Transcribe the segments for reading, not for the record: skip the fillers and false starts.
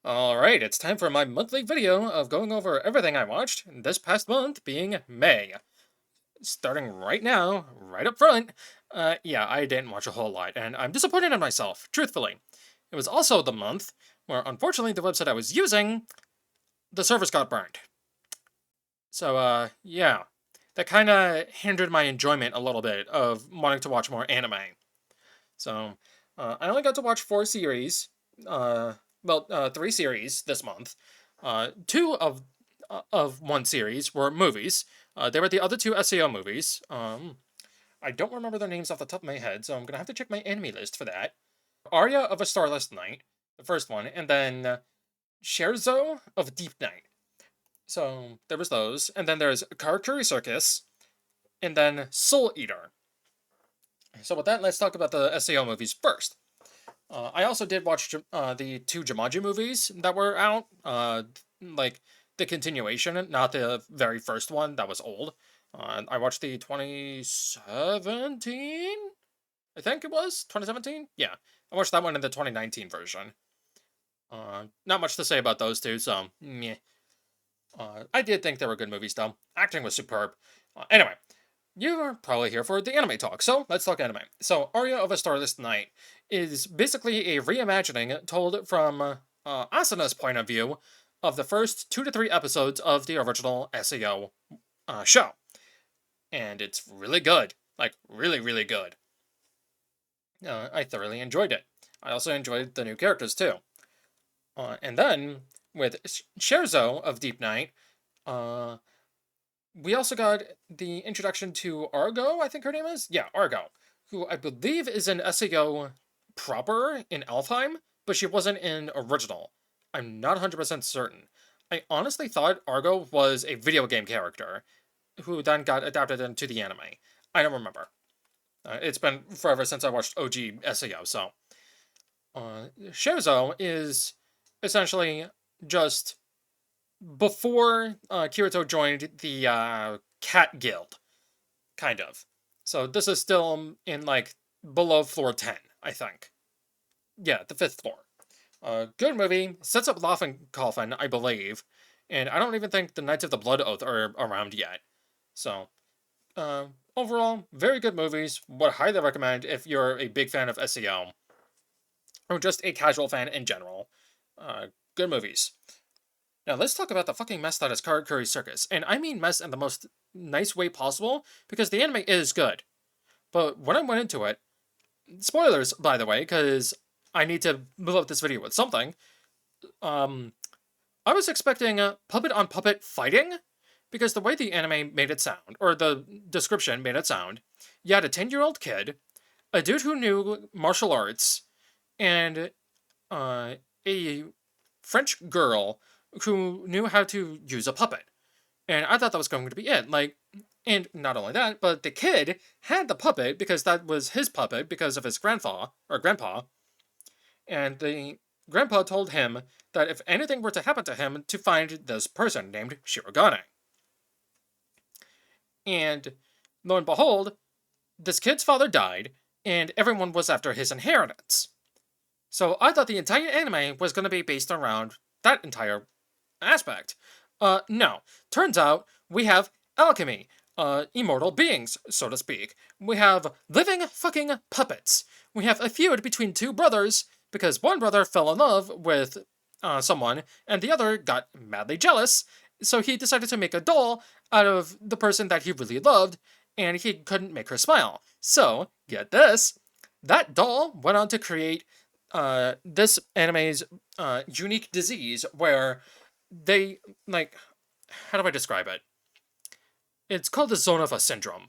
Alright, it's time for my monthly video of going over everything I watched this past month being May. Starting right now, right up front, yeah, I didn't watch a whole lot, and I'm disappointed in myself, truthfully. It was also the month where, unfortunately, the website I was using, the servers got burned. So, yeah, that kind of hindered my enjoyment a little bit of wanting to watch more anime. So, I only got to watch uh, three series this month. Two of one series were movies. They were the other two SEO movies. I don't remember their names off the top of my head, so I'm gonna have to check my enemy list for that. Arya of a Starless Night, the first one, and then Scherzo of Deep Night. So there was those, and then there's Karakuri Circus, and then Soul Eater. So with that, let's talk about the SEO movies first. I also did watch the two Jumanji movies that were out, like the continuation, not the very first one that was old. I watched the 2017, I think it was 2017. Yeah, I watched that one in the 2019 version. Not much to say about those two, so meh. I did think they were good movies, though. Acting was superb. Anyway, you're probably here for the anime talk, so let's talk anime. So, Aria of a Starless Night is basically a reimagining told from Asana's point of view of the first 2 to 3 episodes of the original SEO show. And it's really good. Like, really, really good. I thoroughly enjoyed it. I also enjoyed the new characters, too. And then, with Scherzo of Deep Night, uh, we also got the introduction to Argo, I think her name is? Yeah, Argo, who I believe is an SEO proper in Alfheim, but she wasn't in original. I'm not 100% certain. I honestly thought Argo was a video game character who then got adapted into the anime. I don't remember. It's been forever since I watched OG SEO, so. Scherzo is essentially just before Kirito joined the Cat Guild, kind of. So this is still in like below floor 10, I think. Yeah, the fifth floor. Good movie. Sets up Laughing Coffin, I believe. And I don't even think the Knights of the Blood Oath are around yet. So, overall, very good movies. Would highly recommend if you're a big fan of SEO or just a casual fan in general. Good movies. Now let's talk about the fucking mess that is Karakuri Circus. And I mean mess in the most nice way possible, because the anime is good. But when I went into it, spoilers, by the way, because I need to move up this video with something, um, I was expecting a puppet on puppet fighting, because the way the anime made it sound, or the description made it sound, you had a 10-year-old kid, a dude who knew martial arts, and a French girl who knew how to use a puppet. And I thought that was going to be it. Like, and not only that, but the kid had the puppet because that was his puppet because of his grandpa. And the grandpa told him that if anything were to happen to him, to find this person named Shirogane. And lo and behold, this kid's father died, and everyone was after his inheritance. So I thought the entire anime was going to be based around that entire aspect. No. Turns out we have alchemy, immortal beings, so to speak. We have living fucking puppets. We have a feud between two brothers because one brother fell in love with someone and the other got madly jealous, so he decided to make a doll out of the person that he really loved, and he couldn't make her smile. So, get this, that doll went on to create this anime's unique disease where they, like, how do I describe it? It's called the Zonova syndrome.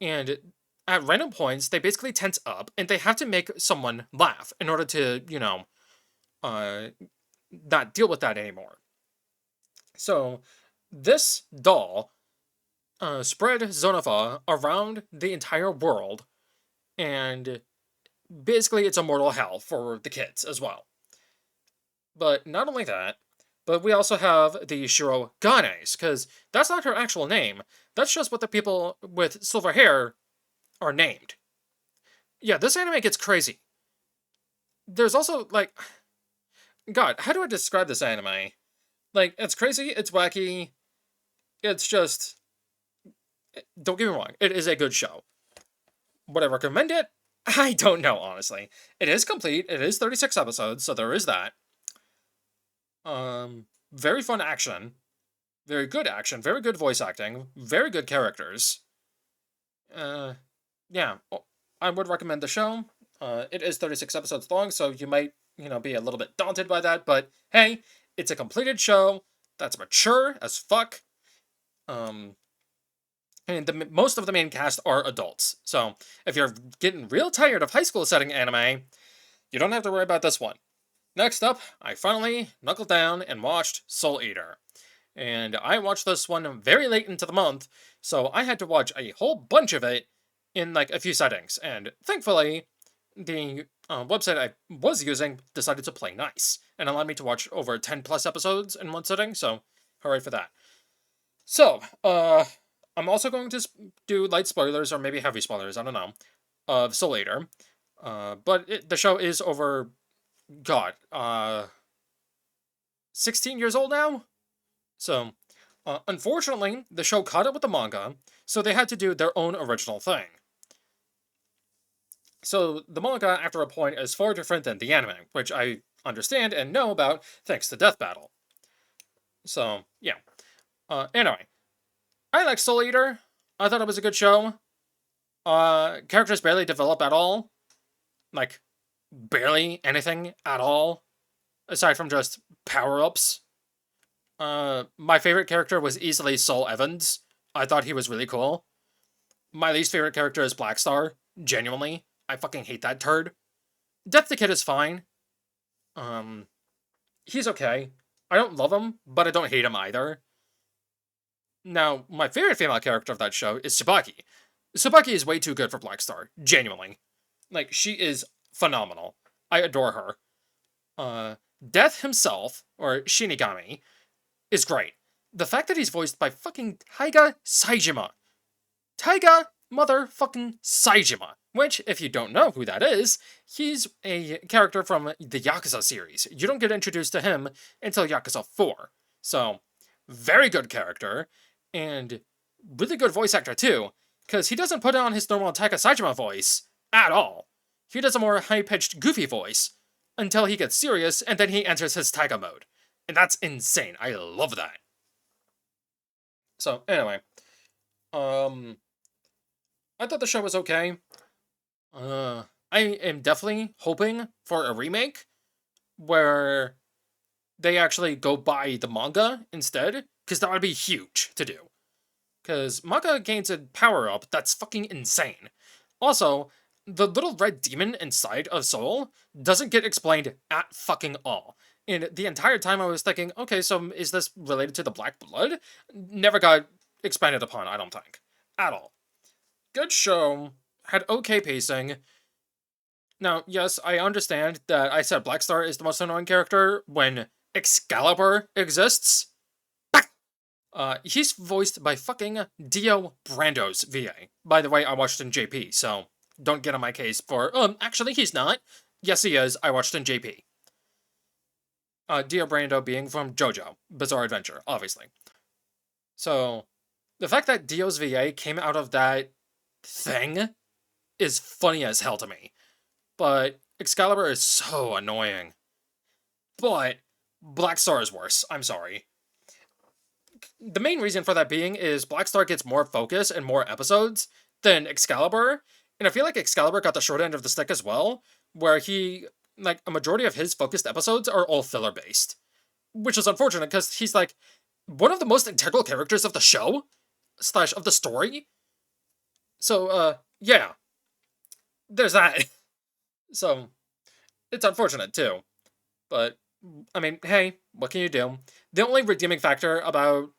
And at random points, they basically tense up and they have to make someone laugh in order to, uh, not deal with that anymore. So, this doll spread Zonova around the entire world, and basically it's a mortal hell for the kids as well. But not only that, but we also have the Shiroganes, because that's not her actual name. That's just what the people with silver hair are named. Yeah, this anime gets crazy. There's also, like, God, how do I describe this anime? Like, it's crazy, it's wacky, it's just... Don't get me wrong, it is a good show. Would I recommend it? I don't know, honestly. It is complete, it is 36 episodes, so there is that. Very fun action. Very good action, very good voice acting, very good characters. Yeah, I would recommend the show. It is 36 episodes long, so you might, be a little bit daunted by that, but hey, it's a completed show that's mature as fuck. And most of the main cast are adults, so if you're getting real tired of high school setting anime, you don't have to worry about this one. Next up, I finally knuckled down and watched Soul Eater. And I watched this one very late into the month, so I had to watch a whole bunch of it in like a few settings. And thankfully, the website I was using decided to play nice and allowed me to watch over 10 plus episodes in one sitting, so hooray for that. So, I'm also going to do light spoilers, or maybe heavy spoilers, I don't know, of Soul Eater. But the show is over, God, 16 years old now? So, unfortunately, the show caught up with the manga, so they had to do their own original thing. So, the manga, after a point, is far different than the anime, which I understand and know about thanks to Death Battle. So, yeah. Anyway, I like Soul Eater. I thought it was a good show. Characters barely develop at all. Like, barely anything at all. Aside from just power-ups. My favorite character was easily Saul Evans. I thought he was really cool. My least favorite character is Blackstar. Genuinely. I fucking hate that turd. Death the Kid is fine. He's okay. I don't love him, but I don't hate him either. Now, my favorite female character of that show is Tsubaki. Tsubaki is way too good for Blackstar. Genuinely. Like, she is phenomenal. I adore her. Death himself, or Shinigami, is great. The fact that he's voiced by fucking Taiga Saejima. Taiga motherfucking Saejima. Which, if you don't know who that is, he's a character from the Yakuza series. You don't get introduced to him until Yakuza 4. So, very good character, and really good voice actor too, because he doesn't put on his normal Taiga Saejima voice at all. He does a more high-pitched, goofy voice until he gets serious, and then he enters his Taiga mode. And that's insane. I love that. So, anyway. I thought the show was okay. I am definitely hoping for a remake where they actually go by the manga instead, because that would be huge to do. Because manga gains a power-up that's fucking insane. Also, the little red demon inside of Soul doesn't get explained at fucking all. And the entire time I was thinking, okay, so is this related to the Black Blood? Never got expanded upon, I don't think. At all. Good show. Had okay pacing. Now, yes, I understand that I said Blackstar is the most annoying character when Excalibur exists. He's voiced by fucking Dio Brando's VA. By the way, I watched in JP, so don't get on my case for, actually he's not. Yes, he is. I watched in JP. Dio Brando being from JoJo Bizarre Adventure, obviously. So, the fact that Dio's VA came out of that thing is funny as hell to me. But Excalibur is so annoying. But Blackstar is worse. I'm sorry. The main reason for that being is Blackstar gets more focus and more episodes than Excalibur. And I feel like Excalibur got the short end of the stick as well, where he, like, a majority of his focused episodes are all filler-based. Which is unfortunate, because he's, like, one of the most integral characters of the show, / of the story. So, yeah. There's that. So, it's unfortunate, too. But, I mean, hey, what can you do? The only redeeming factor about,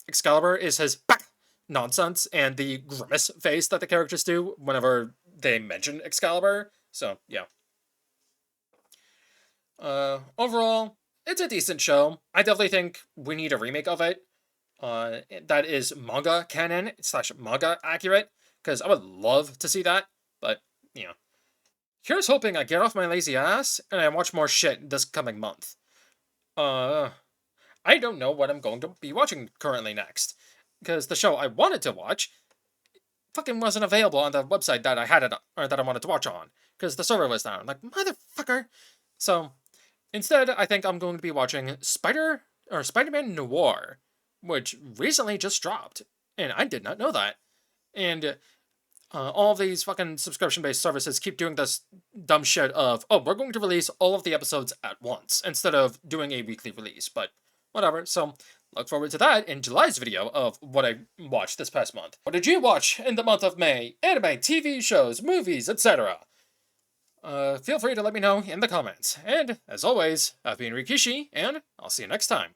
Excalibur is his nonsense and the grimace face that the characters do whenever they mention Excalibur. So, yeah. Overall, it's a decent show. I definitely think we need a remake of it. That is manga canon / manga accurate, because I would love to see that, but, you know. here's hoping I get off my lazy ass and I watch more shit this coming month. I don't know what I'm going to be watching currently next, because the show I wanted to watch fucking wasn't available on the website that I had it on, or that I wanted to watch on, because the server was down. Like, motherfucker. So, instead, I think I'm going to be watching Spider-Man Noir, which recently just dropped, and I did not know that. And all of these fucking subscription-based services keep doing this dumb shit of, oh, we're going to release all of the episodes at once, instead of doing a weekly release, but whatever. So, look forward to that in July's video of what I watched this past month. What did you watch in the month of May? Anime, TV shows, movies, etc. Feel free to let me know in the comments. And, as always, I've been Rikishi, and I'll see you next time.